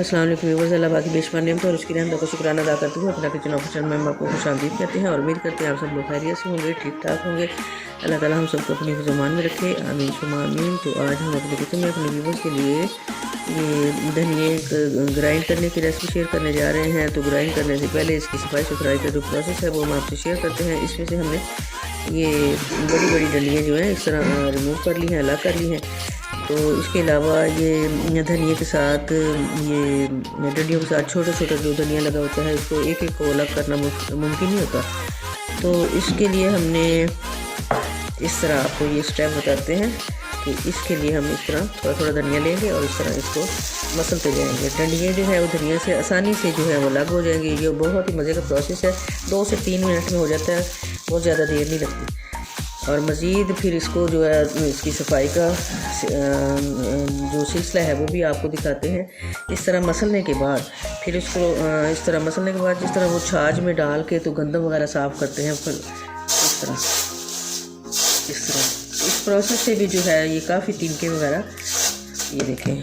अस्सलाम वालेकुम व्यूअर्स। अल्लाह बाकी बेशुमार नेमत और उसकी रहमत का शुक्राना अदा करते हुए अपना किचन ऑफिशियल में हम आपको खुशामदीद कहते हैं और उम्मीद करते हैं आप सब लोग खैरियत से होंगे, ठीक ठाक होंगे। अल्लाह ताला हम सबको अपनी ज़ुबान में रखे, आमीन सुमा आमीन। तो आज हम अपने किचन में अपने व्यूअर्स के लिए ये धनिए ग्राइंड करने की रेसिपी शेयर करने जा रहे हैं। तो ग्राइंड करने से पहले इसकी सफाई सुथराई का जो प्रोसेस है वो हम आपसे शेयर करते हैं। इसमें से हमने ये बड़ी बड़ी डलियाँ जो हैं इस तरह रिमूव कर ली हैं, अलग कर ली हैं। तो इसके अलावा ये धनिया के साथ ये डंडियों के साथ छोटा छोटा जो धनिया लगा होता है उसको एक एक को अलग करना मुमकिन नहीं होता। तो इसके लिए हमने इस तरह आपको ये स्टेप बताते हैं कि इसके लिए हम इस तरह थोड़ा थोड़ा धनिया लेंगे और इस तरह इसको मसलते जाएंगे। डंडियाँ जो है वो धनिया से आसानी से जो है वो अलग हो जाएंगी। ये बहुत ही मज़े का प्रोसेस है, 2 से 3 मिनट में हो जाता है, बहुत ज़्यादा देर नहीं लगती। और मज़ीद फिर इसको जो है इसकी सफाई का जो सिलसिला है वो भी आपको दिखाते हैं। इस तरह मसलने के बाद फिर इसको इस तरह मसलने के बाद जिस तरह वो छाछ में डाल के तो गंदम वगैरह साफ़ करते हैं, फिर इस तरह इस प्रोसेस से भी जो है ये काफ़ी तिनके वगैरह ये देखें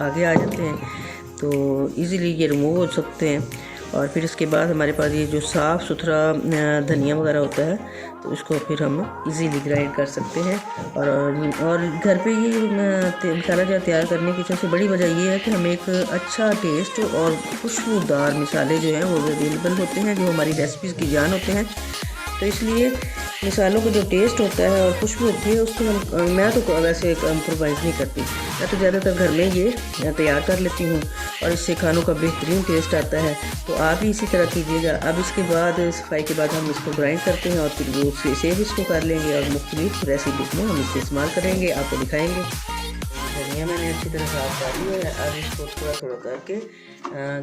आगे आ जाते हैं, तो इजीली ये रिमूव हो सकते हैं। और फिर इसके बाद हमारे पास ये जो साफ़ सुथरा धनिया वगैरह होता है तो इसको फिर हम इजीली ग्राइंड कर सकते हैं। और घर पे ये मसाला जो तैयार करने की सबसे बड़ी वजह ये है कि हमें एक अच्छा टेस्ट और खुशबूदार मसाले जो हैं वो अवेलेबल होते हैं, जो हमारी रेसिपीज़ की जान होते हैं। तो इसलिए मसालों का जो टेस्ट होता है और खुशबू होती है उसको मैं तो वैसे कम्प्रोमाइज़ नहीं करती, मैं तो ज़्यादातर घर में ये तैयार कर लेती हूँ और इससे खानों का बेहतरीन टेस्ट आता है। तो आप भी इसी तरह कीजिएगा। अब इसके बाद सफाई के बाद हम इसको ग्राइंड करते हैं और फिर वो सेव इसको कर लेंगे और मुख्तलिफ रेसिपीज़ में हम इसको इस्तेमाल करेंगे, आपको दिखाएँगे। धनिया मैंने अच्छी तरह साफ कर लिया है। अब इसको थोड़ा थोड़ा करके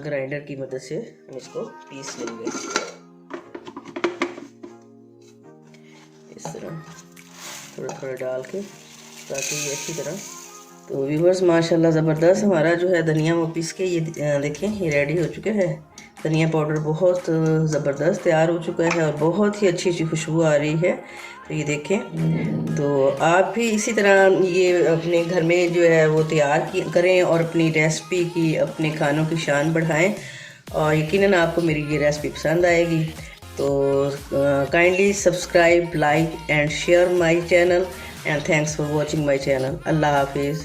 ग्राइंडर की मदद से हम इसको पीस लेंगे इस तरह थोड़ा थोड़ा डाल के, ताकि ये अच्छी तरह। तो व्यूअर्स माशाल्लाह ज़बरदस्त हमारा जो है धनिया वो पीस के ये देखें ये रेडी हो चुके हैं। धनिया पाउडर बहुत ज़बरदस्त तैयार हो चुका है और बहुत ही अच्छी अच्छी खुशबू आ रही है। तो ये देखें, तो आप भी इसी तरह ये अपने घर में जो है वो तैयार करें और अपनी रेसिपी की, अपने खानों की शान बढ़ाएं और यकीनन आपको मेरी ये रेसिपी पसंद आएगी। तो kindly subscribe, like and share my channel and thanks for watching my channel. अल्लाह हाफिज़।